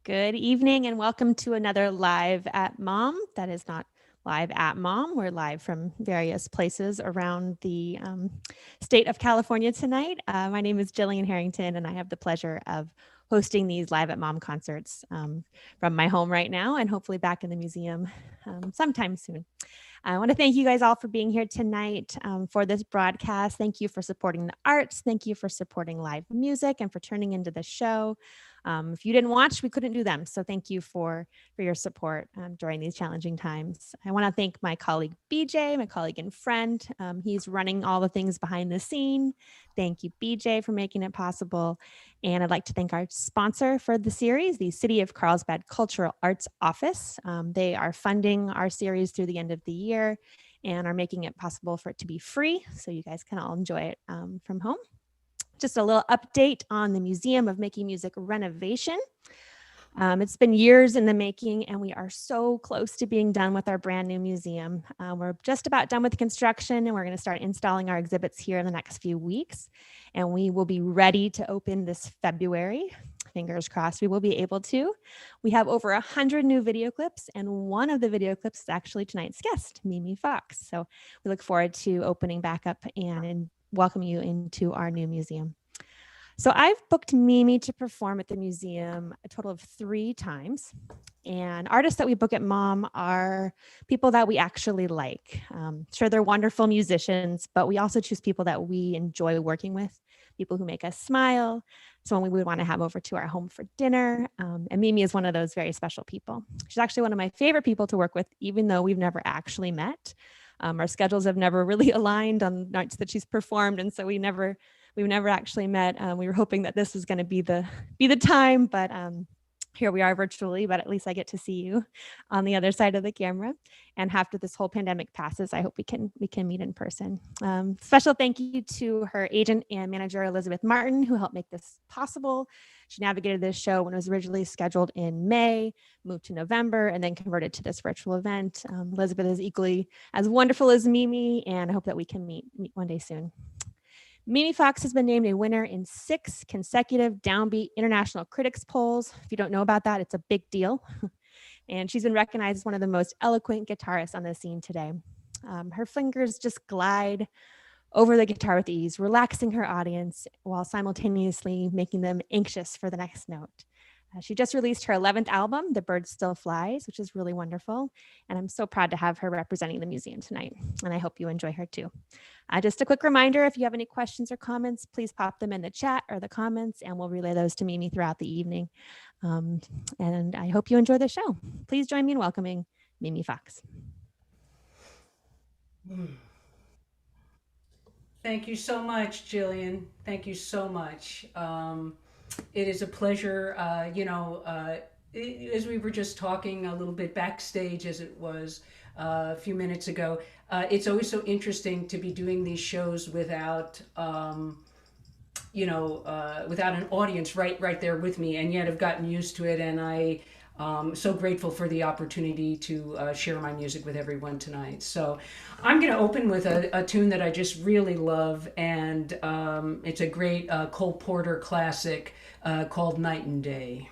Good evening and welcome to another Live at Mom. That is not live at Mom. We're live from various places around the state of California tonight. My name is Jillian Harrington and I have the pleasure of hosting these Live at Mom concerts from my home right now and hopefully back in the museum sometime soon. I want to thank you guys all for being here tonight for this broadcast. Thank you for supporting the arts. Thank you for supporting live music and for turning into the show. If you didn't watch, we couldn't do them. So thank you for your support during these challenging times. I want to thank my colleague BJ, my colleague and friend. He's running all the things behind the scene. Thank you, BJ, for making it possible. And I'd like to thank our sponsor for the series, the City of Carlsbad Cultural Arts Office. They are funding our series through the end of the year and are making it possible for it to be free so you guys can all enjoy it from home. Just a little update on the Museum of Making Music renovation. It's been years in the making and we are so close to being done with our brand new museum. We're just about done with the construction and we're going to start installing our exhibits here in the next few weeks. And we will be ready to open this February. Fingers crossed we will be able to. We have over 100 new video clips and one of the video clips is actually tonight's guest, Mimi Fox. So we look forward to opening back up and welcome you into our new museum. So I've booked Mimi to perform at the museum a total of 3 times. And artists that we book at MoMM are people that we actually like. Sure, they're wonderful musicians, but we also choose people that we enjoy working with, people who make us smile, someone we would want to have over to our home for dinner. And Mimi is one of those very special people. She's actually one of my favorite people to work with, even though we've never actually met. Our schedules have never really aligned on nights that she's performed, and so we've never actually met. We were hoping that this was going to be the time, but here we are virtually. But at least I get to see you on the other side of the camera. And after this whole pandemic passes, I hope we can meet in person. Special thank you to her agent and manager Elizabeth Martin, who helped make this possible. She navigated this show when it was originally scheduled in May, moved to November, and then converted to this virtual event. Elizabeth is equally as wonderful as Mimi, and I hope that we can meet one day soon. Mimi Fox has been named a winner in 6 consecutive DownBeat International Critics Polls. If you don't know about that, it's a big deal. And she's been recognized as one of the most eloquent guitarists on the scene today. Her fingers just glide over the guitar with ease, relaxing her audience while simultaneously making them anxious for the next note. She just released her 11th album, The Bird Still Flies, which is really wonderful. And I'm so proud to have her representing the museum tonight. And I hope you enjoy her too. Just a quick reminder, if you have any questions or comments, please pop them in the chat or the comments and we'll relay those to Mimi throughout the evening. And I hope you enjoy the show. Please join me in welcoming Mimi Fox. Thank you so much, Jillian. Thank you so much. It is a pleasure, as we were just talking a little bit backstage as it was a few minutes ago, it's always so interesting to be doing these shows without, without an audience right there with me, and yet I've gotten used to it, and I'm so grateful for the opportunity to share my music with everyone tonight. So I'm going to open with a tune that I just really love, and it's a great Cole Porter classic called Night and Day.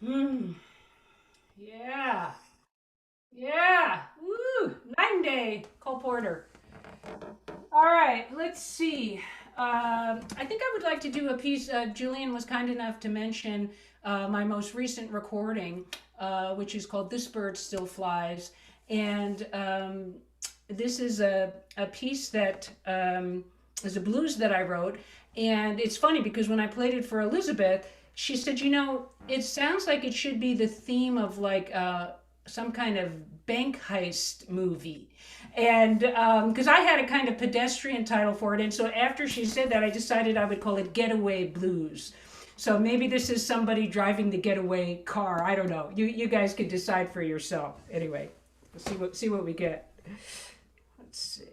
Mm. Yeah. Yeah. Woo. Night and day. Cole Porter. All right. Let's see. I think I would like to do a piece. Julian was kind enough to mention my most recent recording, which is called This Bird Still Flies. And this is a piece that is a blues that I wrote. And it's funny because when I played it for Elizabeth, she said, you know, it sounds like it should be the theme of like some kind of bank heist movie. And because I had a kind of pedestrian title for it. And so after she said that, I decided I would call it Getaway Blues. So maybe this is somebody driving the getaway car. I don't know. You guys could decide for yourself. Anyway, let's see what we get. Let's see.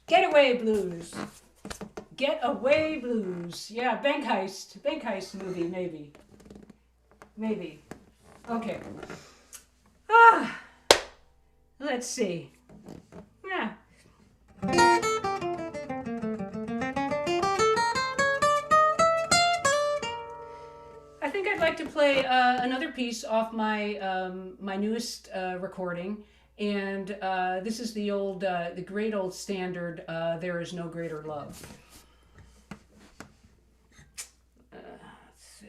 Getaway Blues. Getaway Blues. Yeah, bank heist. Bank heist movie, maybe. Maybe. Okay. Let's see. Yeah. to play another piece off my newest recording, and this is the great old standard. There is no greater love. Let's see.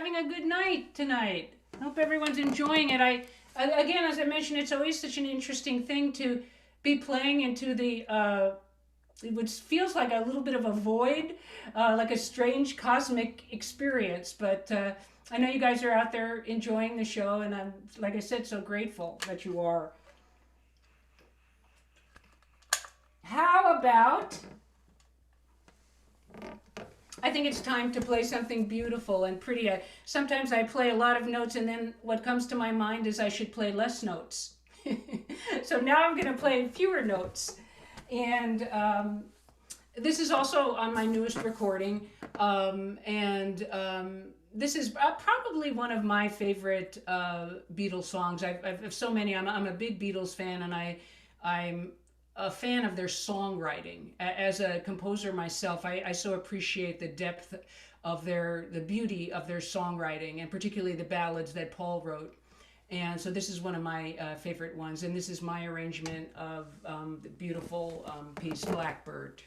having a good night tonight. Hope everyone's enjoying it. Again, as I mentioned, it's always such an interesting thing to be playing into the which feels like a little bit of a void, like a strange cosmic experience. But I know you guys are out there enjoying the show, and I'm, like I said, so grateful that you are. How about, I think it's time to play something beautiful and pretty. Sometimes I play a lot of notes, and then what comes to my mind is I should play less notes. So now I'm going to play fewer notes. And this is also on my newest recording. This is probably one of my favorite Beatles songs. I've so many. I'm a big Beatles fan, and I'm a fan of their songwriting. As a composer myself, I so appreciate the depth of the beauty of their songwriting, and particularly the ballads that Paul wrote. And so this is one of my favorite ones, and this is my arrangement of the beautiful piece, Blackbird.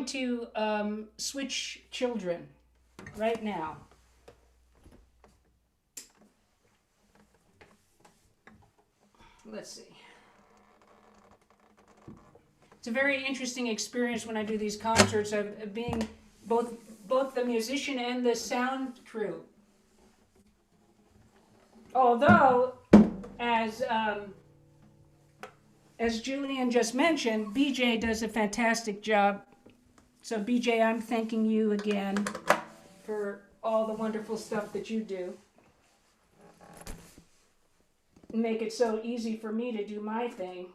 to switch children right now. Let's see. It's a very interesting experience when I do these concerts of being both the musician and the sound crew. Although, as Julian just mentioned, BJ does a fantastic job. So BJ, I'm thanking you again for all the wonderful stuff that you do. Make it so easy for me to do my thing.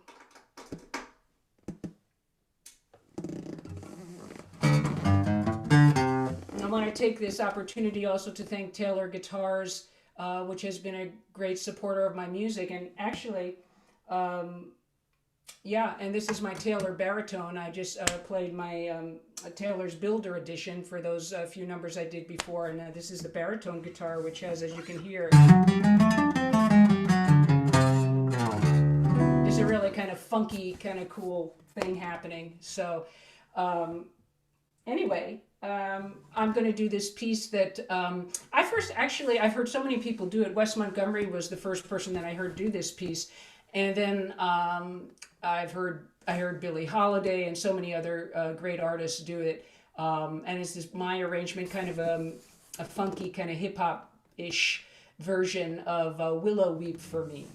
I want to take this opportunity also to thank Taylor Guitars, which has been a great supporter of my music. And actually, yeah, and this is my Taylor baritone. I just played my Taylor's Builder edition for those few numbers I did before. And this is the baritone guitar, which has, as you can hear, is a really kind of funky, kind of cool thing happening. So anyway, I'm going to do this piece that I've heard so many people do it. Wes Montgomery was the first person that I heard do this piece. And then I heard Billie Holiday and so many other great artists do it. And it's this my arrangement, kind of a funky, kind of hip hop-ish version of Willow Weep for Me.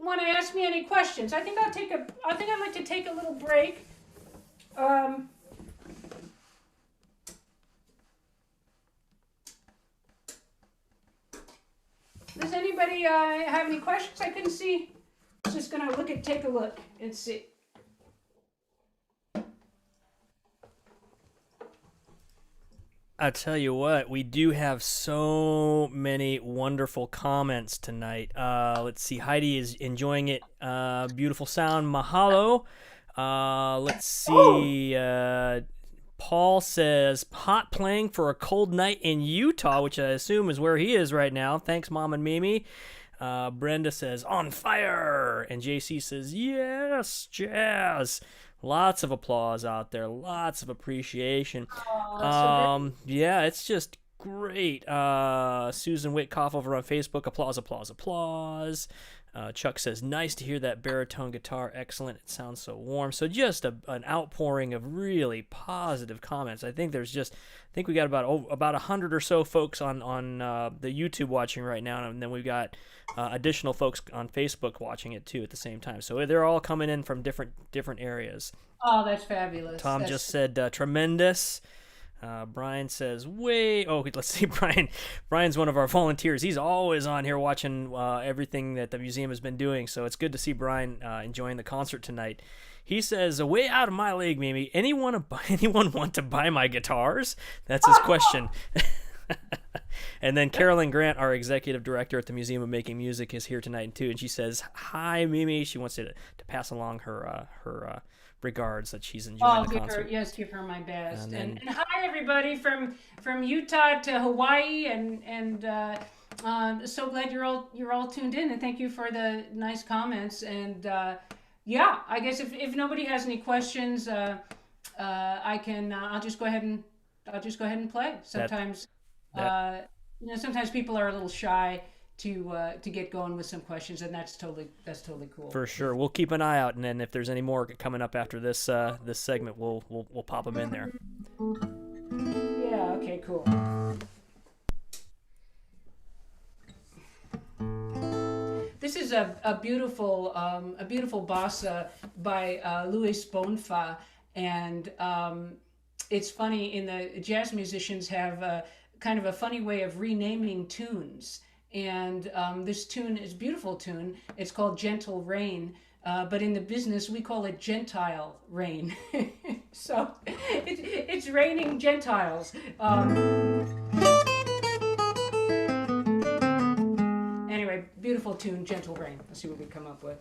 want to ask me any questions. I think I'd like to take a little break. Um, does anybody have any questions? I couldn't see. I was just gonna take a look and see. I tell you what, we do have so many wonderful comments tonight. Let's see, Heidi is enjoying it. Beautiful sound, mahalo. Let's see. Paul says, hot playing for a cold night in Utah, which I assume is where he is right now. Thanks, Mom and Mimi. Brenda says, on fire. And JC says, yes, jazz. Lots of applause out there. Lots of appreciation. Yeah, it's just great. Susan Witkoff over on Facebook. Applause, applause, applause. Chuck says, nice to hear that baritone guitar. Excellent. It sounds so warm. So just an outpouring of really positive comments. I think we got about 100 or so folks on the YouTube watching right now, and then we've got additional folks on Facebook watching it too at the same time. So they're all coming in from different areas. Oh, that's fabulous. Tom just said tremendous. Brian says, let's see, Brian's one of our volunteers. He's always on here watching everything that the museum has been doing, so it's good to see Brian enjoying the concert tonight. He says, way out of my league, Mimi. Anyone want to buy my guitars? That's his question. And then Carolyn Grant, our executive director at the Museum of Making Music, is here tonight too, and she says, hi, Mimi. She wants to pass along her regards, that she's enjoying the concert. Give her my best. And hi everybody from Utah to Hawaii, and so glad you're all tuned in, and thank you for the nice comments. And yeah, I guess if nobody has any questions, I'll just go ahead and play. Sometimes sometimes people are a little shy to get going with some questions, and that's totally cool. For sure, we'll keep an eye out, and then if there's any more coming up after this segment, we'll pop them in there. Yeah. Okay. Cool. This is a beautiful bossa by Louis Bonfa, and it's funny. In the jazz musicians have kind of a funny way of renaming tunes. And this tune is a beautiful tune. It's called Gentle Rain, but in the business we call it Gentile Rain. So it's raining Gentiles. Anyway, beautiful tune, Gentle Rain. Let's see what we come up with.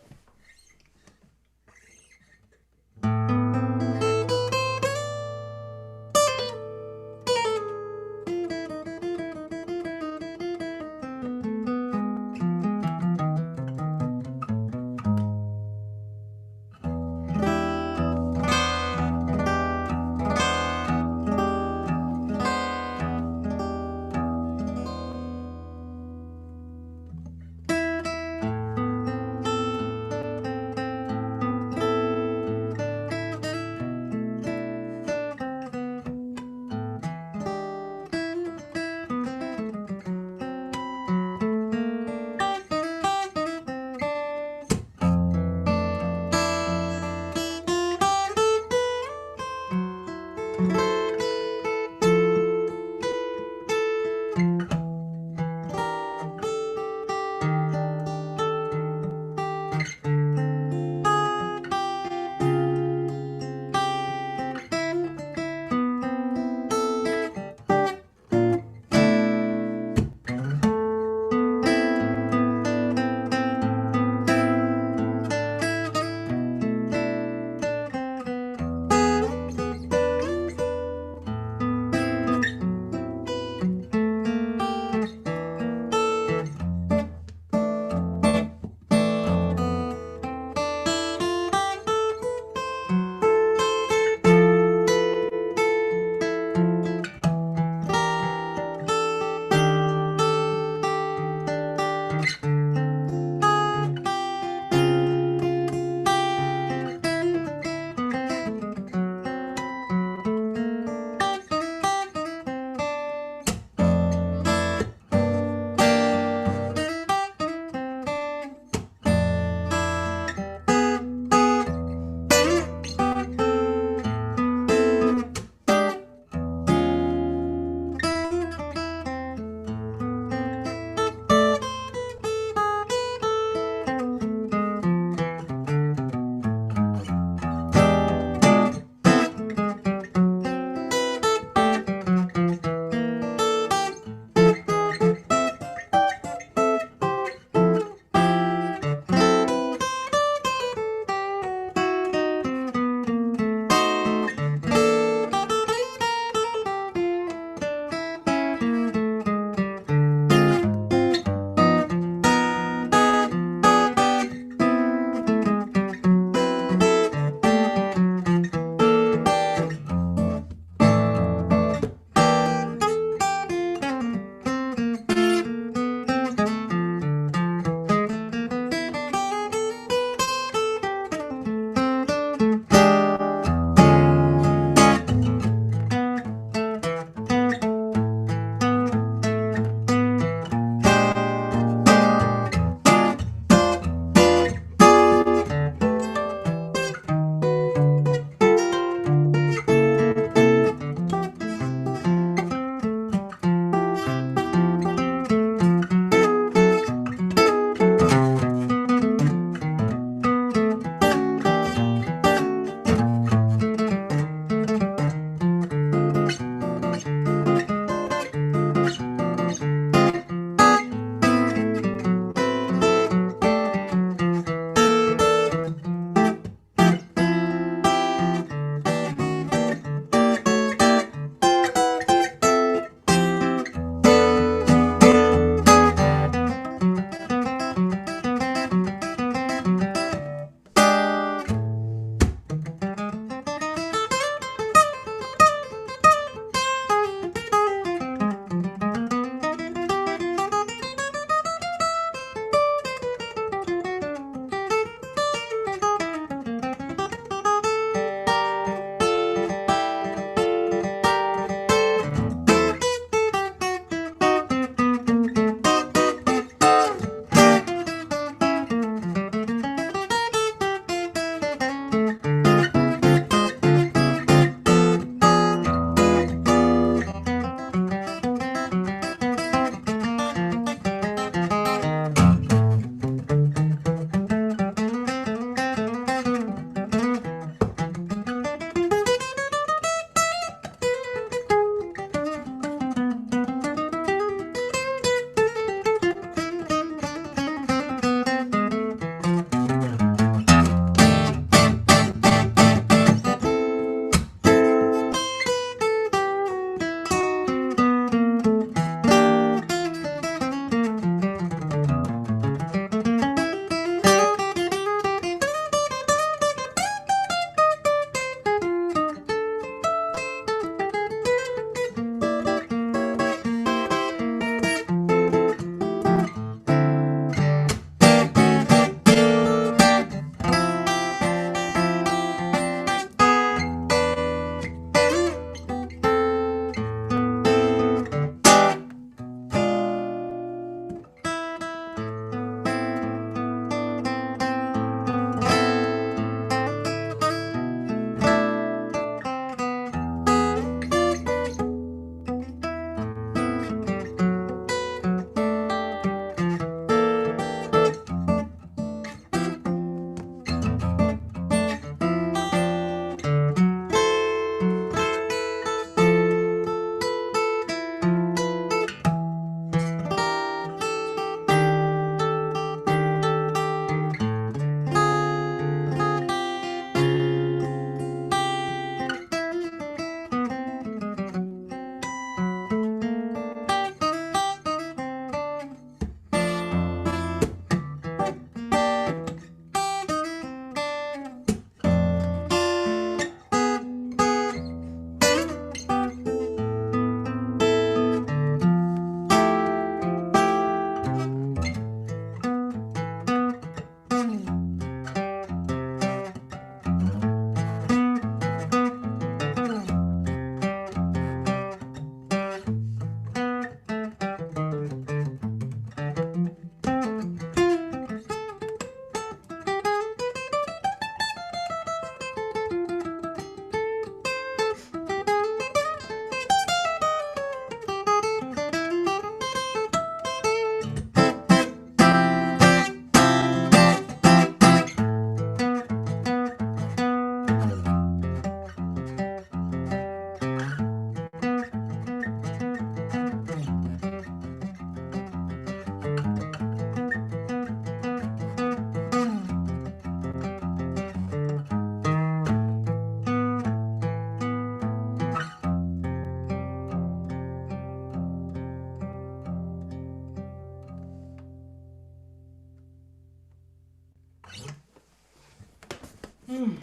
Hmm.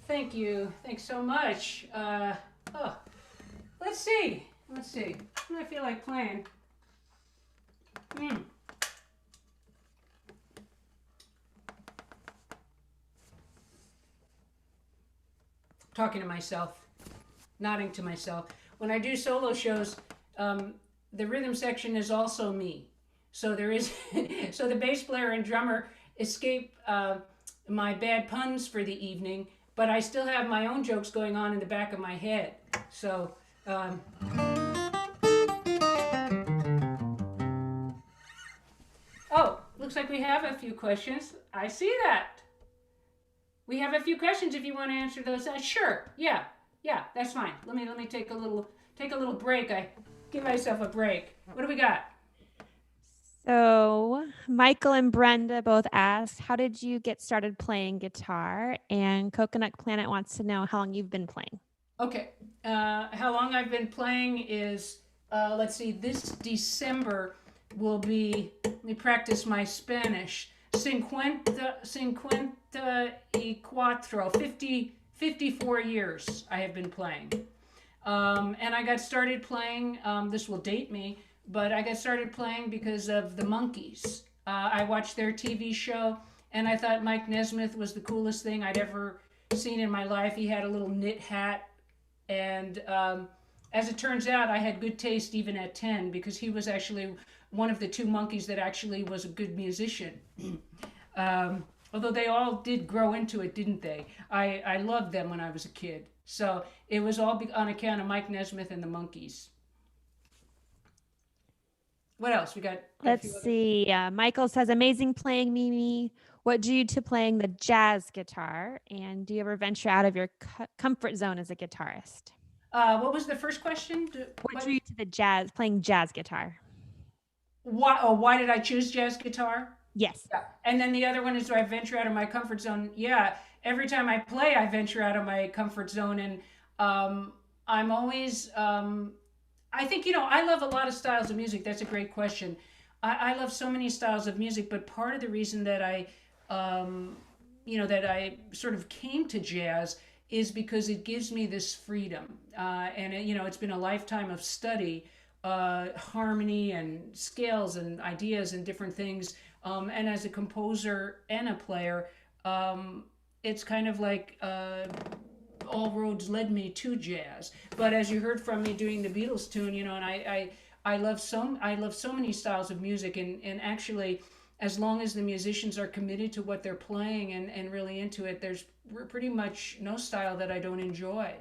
Thank you. Thanks so much. Oh, let's see. Let's see. What do I feel like playing? Hmm. Talking to myself, nodding to myself. When I do solo shows, the rhythm section is also me. So there is, so the bass player and drummer escape my bad puns for the evening, but I still have my own jokes going on in the back of my head. So, oh, looks like we have a few questions. I see that. We have a few questions if you want to answer those. Sure. Yeah, that's fine. Let me take a little break. I give myself a break. What do we got? So, Michael and Brenda both asked, how did you get started playing guitar? And Coconut Planet wants to know how long you've been playing. Okay. How long I've been playing is, let's see, this December will be, let me practice my Spanish. Cincuenta y cuatro, 54 years I have been playing. And I got started playing, this will date me, but I got started playing because of the Monkees. I watched their TV show, and I thought Mike Nesmith was the coolest thing I'd ever seen in my life. He had a little knit hat, and as it turns out, I had good taste even at 10 because he was actually one of the two Monkees that actually was a good musician. Although they all did grow into it, didn't they? I loved them when I was a kid. So it was all on account of Mike Nesmith and the Monkees. What else? We got Let's see. Michael says, amazing playing, Mimi. What drew you to playing the jazz guitar? And do you ever venture out of your comfort zone as a guitarist? What was the first question? What drew you to the jazz, playing jazz guitar? Why did I choose jazz guitar? Yes. Yeah. And then the other one is, do I venture out of my comfort zone? Yeah. Every time I play, I venture out of my comfort zone. And I'm always, I think, I love a lot of styles of music. That's a great question. I love so many styles of music, but part of the reason that that I sort of came to jazz is because it gives me this freedom. And, it's been a lifetime of study, harmony and scales and ideas and different things. And as a composer and a player, it's kind of like all roads led me to jazz. But as you heard from me doing the Beatles tune, and I love so many styles of music, and actually, as long as the musicians are committed to what they're playing and really into it, there's pretty much no style that I don't enjoy.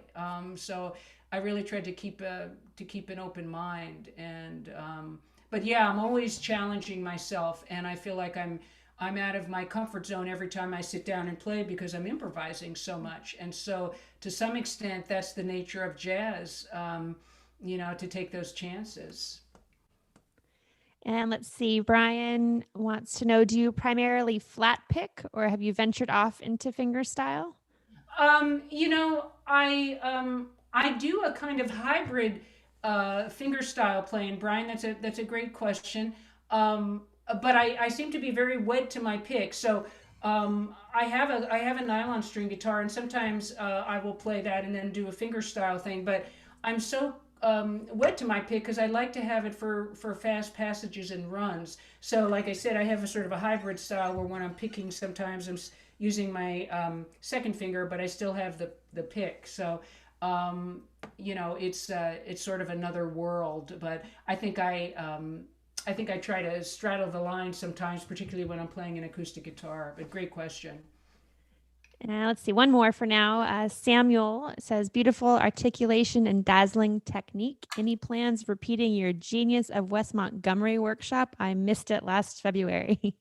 So I really try to keep an open mind, and but yeah, I'm always challenging myself, and I feel like I'm out of my comfort zone every time I sit down and play because I'm improvising so much. And so to some extent, that's the nature of jazz, to take those chances. And let's see, Brian wants to know, do you primarily flat pick or have you ventured off into fingerstyle? I do a kind of hybrid fingerstyle playing, Brian. That's a great question. But I seem to be very wed to my pick. So I have a nylon string guitar, and sometimes I will play that and then do a fingerstyle thing. But I'm so wed to my pick because I like to have it for fast passages and runs. So like I said, I have a sort of a hybrid style where when I'm picking, sometimes I'm using my second finger, but I still have the pick. So it's sort of another world. But I think I try to straddle the line sometimes, particularly when I'm playing an acoustic guitar. But great question. Let's see, one more for now. Samuel says, beautiful articulation and dazzling technique. Any plans of repeating your Genius of West Montgomery workshop? I missed it last February.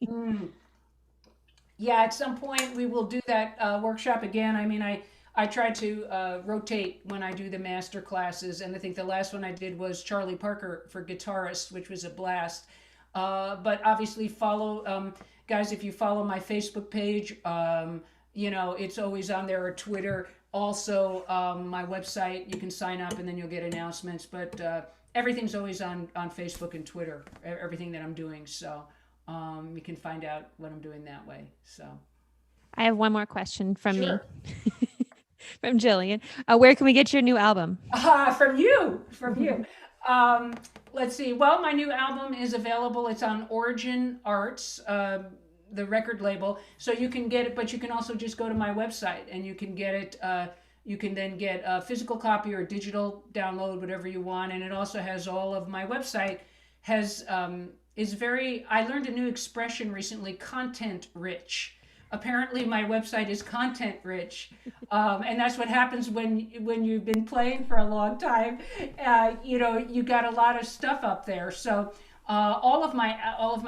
Yeah, at some point we will do that workshop again. I mean, I try to rotate when I do the master classes, and I think the last one I did was Charlie Parker for guitarist, which was a blast. But obviously follow, guys, if you follow my Facebook page, it's always on there, or Twitter. Also, my website, you can sign up and then you'll get announcements. But everything's always on Facebook and Twitter, everything that I'm doing. So you can find out what I'm doing that way. So I have one more question from Sure. me, from Jillian. Where can we get your new album? From you. Let's see. Well, my new album is available. It's on Origin Arts, the record label. So you can get it, but you can also just go to my website and you can get it. You can then get a physical copy or digital download, whatever you want. And it also has all of my website has is very. I learned a new expression recently: content rich. Apparently my website is content rich, and that's what happens when you've been playing for a long time. You got a lot of stuff up there. So all of my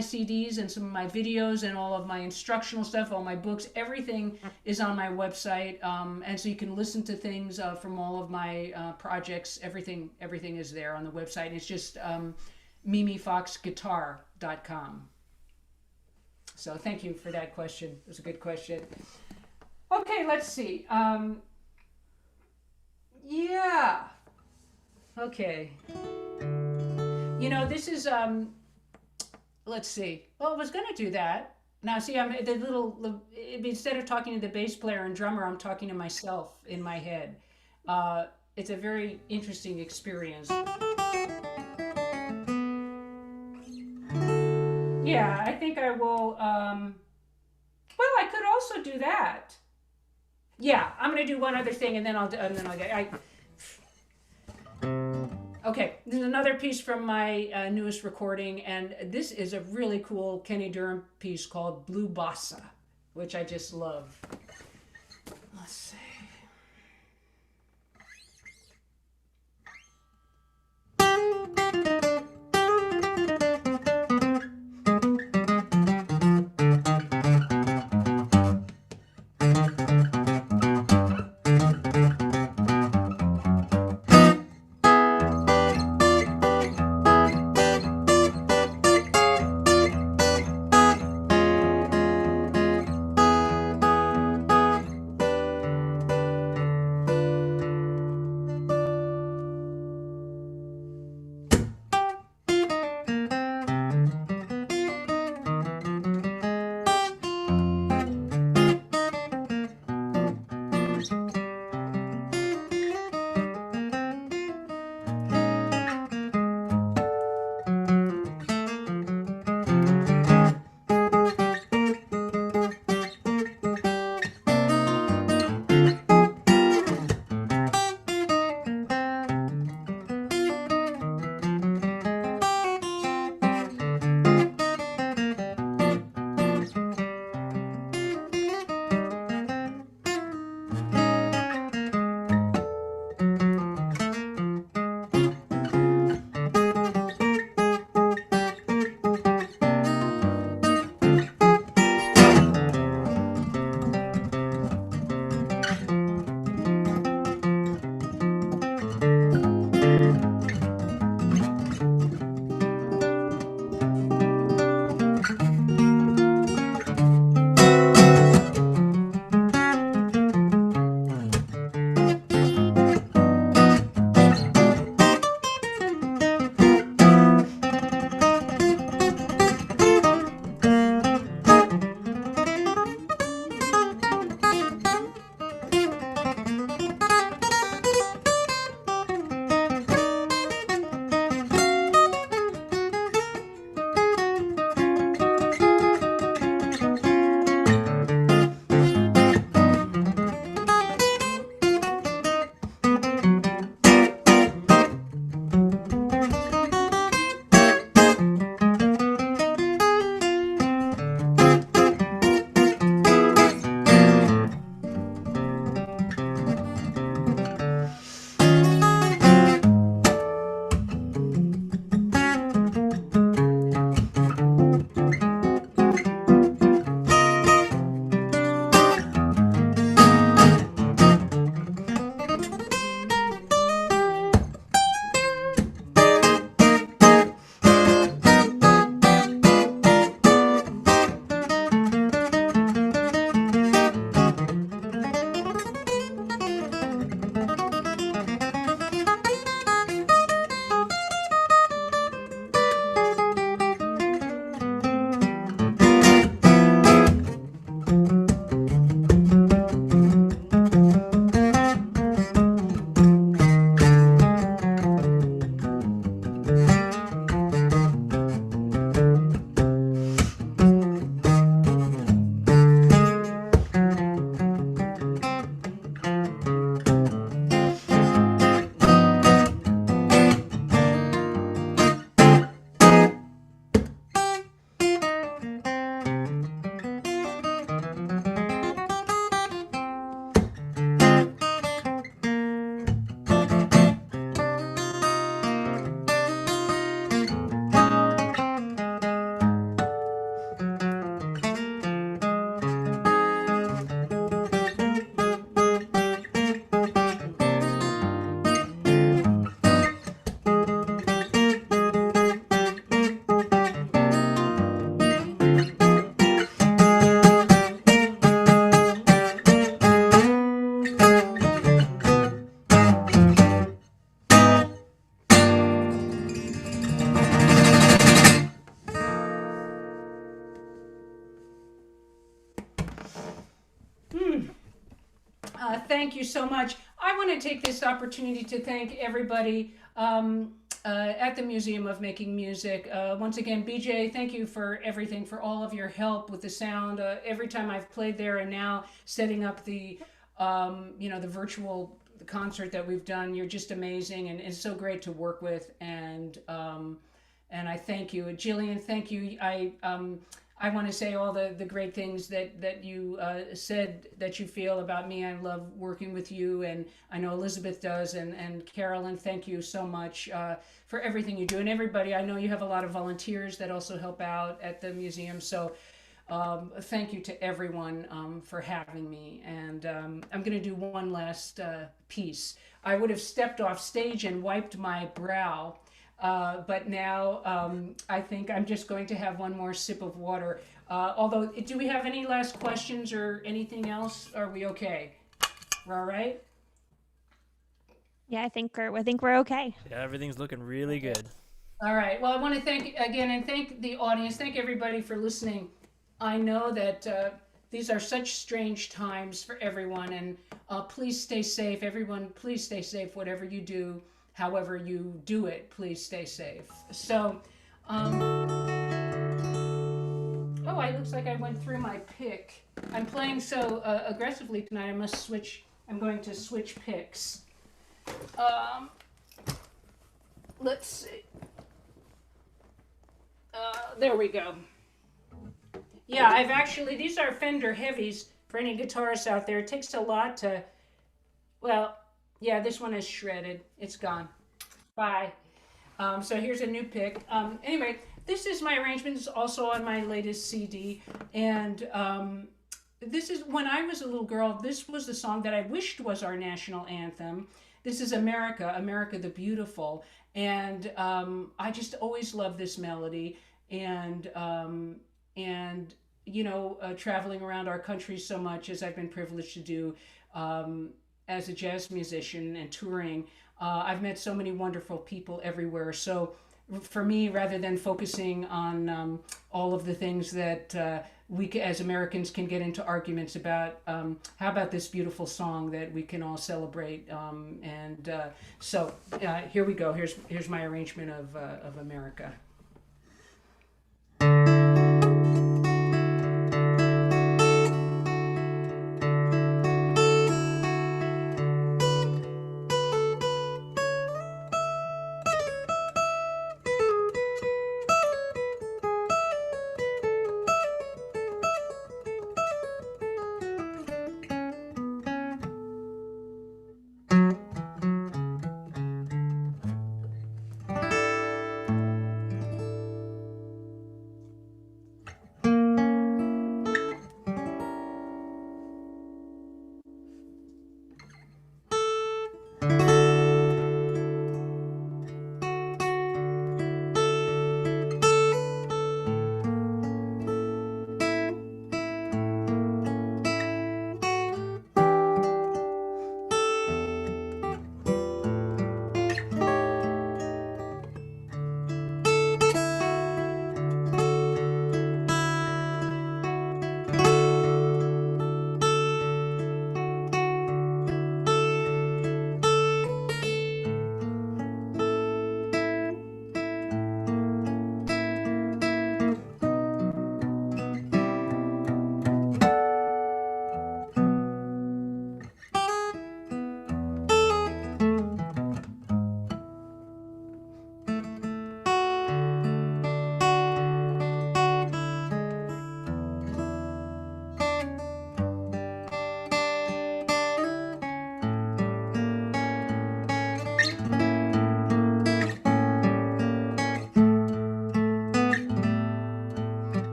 CDs and some of my videos and all of my instructional stuff, all my books, everything is on my website, and so you can listen to things from all of my projects. Everything is there on the website. It's just mimifoxguitar.com. So thank you for that question. It was a good question. Okay, let's see. Yeah. Okay. This is, let's see. Well, I was going to do that. Now, see, instead of talking to the bass player and drummer, I'm talking to myself in my head. It's a very interesting experience. Yeah, I think I will. Well, I could also do that. Yeah, I'm gonna do one other thing, and then I'll get. Okay, this is another piece from my newest recording, and this is a really cool Kenny Durham piece called Blue Bossa, which I just love. Let's see. Thank you so much. I want to take this opportunity to thank everybody at the Museum of Making Music. Once again, BJ, thank you for everything, for all of your help with the sound. Every time I've played there, and now setting up the, the virtual concert that we've done, you're just amazing, and it's so great to work with. And I thank you, Jillian. Thank you. I want to say all the great things that you said that you feel about me. I love working with you, and I know Elizabeth does, and Carolyn, thank you so much for everything you do. And everybody, I know you have a lot of volunteers that also help out at the museum, so thank you to everyone for having me. And I'm going to do one last piece. I would have stepped off stage and wiped my brow, but now I think I'm just going to have one more sip of water. Although, do we have any last questions or anything else? Are we okay? We're all right? Yeah, I think we're okay. Yeah, everything's looking really good. All right. Well, I want to thank again and thank the audience. Thank everybody for listening. I know that these are such strange times for everyone, and please stay safe. Everyone, please stay safe. Whatever you do, however you do it, please stay safe. So, oh, it looks like I went through my pick. I'm playing so aggressively tonight. I'm going to switch picks. Let's see. There we go. Yeah, I've actually, these are Fender Heavies for any guitarists out there. It takes a lot to, well, yeah, this one is shredded. It's gone. Bye. So here's a new pick. Anyway, this is my arrangement. It's also on my latest CD. And this is, when I was a little girl, this was the song that I wished was our national anthem. This is America, America the Beautiful. And I just always loved this melody. And traveling around our country so much, as I've been privileged to do as a jazz musician and touring, I've met so many wonderful people everywhere. So for me, rather than focusing on all of the things that we as Americans can get into arguments about, how about this beautiful song that we can all celebrate? So here we go. Here's my arrangement of America.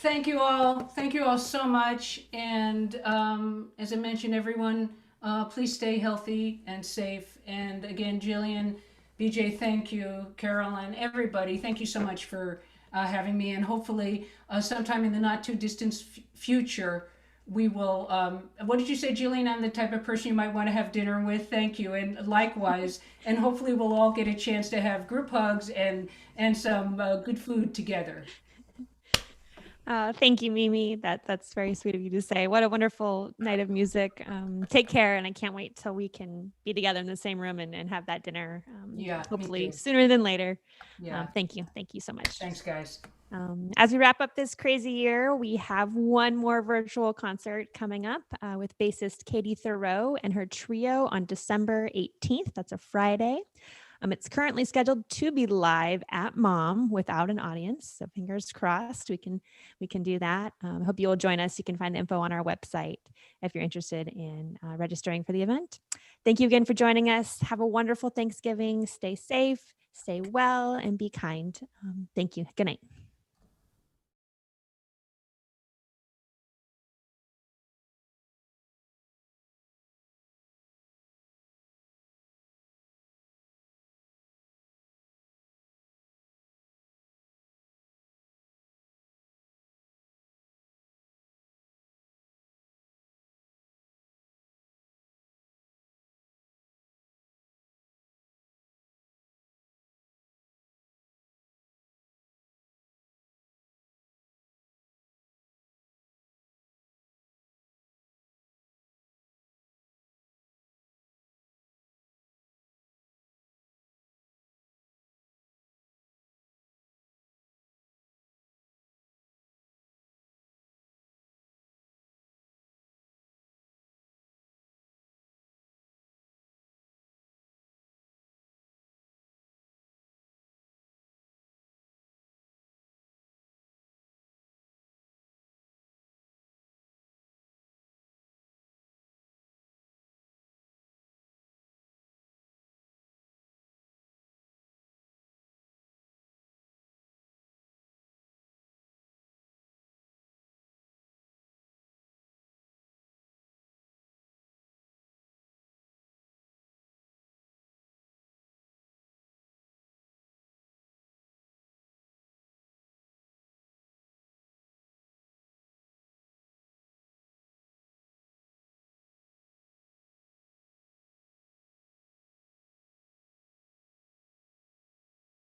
Thank you all. Thank you all so much. And as I mentioned, everyone, please stay healthy and safe. And again, Jillian, BJ, thank you. Carolyn, everybody, thank you so much for having me. And hopefully, sometime in the not too distant future, we will. What did you say, Jillian? I'm the type of person you might want to have dinner with. Thank you. And likewise. And hopefully, we'll all get a chance to have group hugs and some good food together. Thank you, Mimi. That's very sweet of you to say. What a wonderful night of music. Take care, and I can't wait till we can be together in the same room and have that dinner. Yeah, me hopefully too. sooner than later. Yeah. Thank you so much. Thanks, guys. As we wrap up this crazy year, we have one more virtual concert coming up with bassist Katie Thoreau and her trio on December 18th. That's a Friday. It's currently scheduled to be live at MoMM without an audience. So fingers crossed we can do that. I hope you'll join us. You can find the info on our website if you're interested in registering for the event. Thank you again for joining us. Have a wonderful Thanksgiving. Stay safe, stay well, and be kind. Thank you. Good night.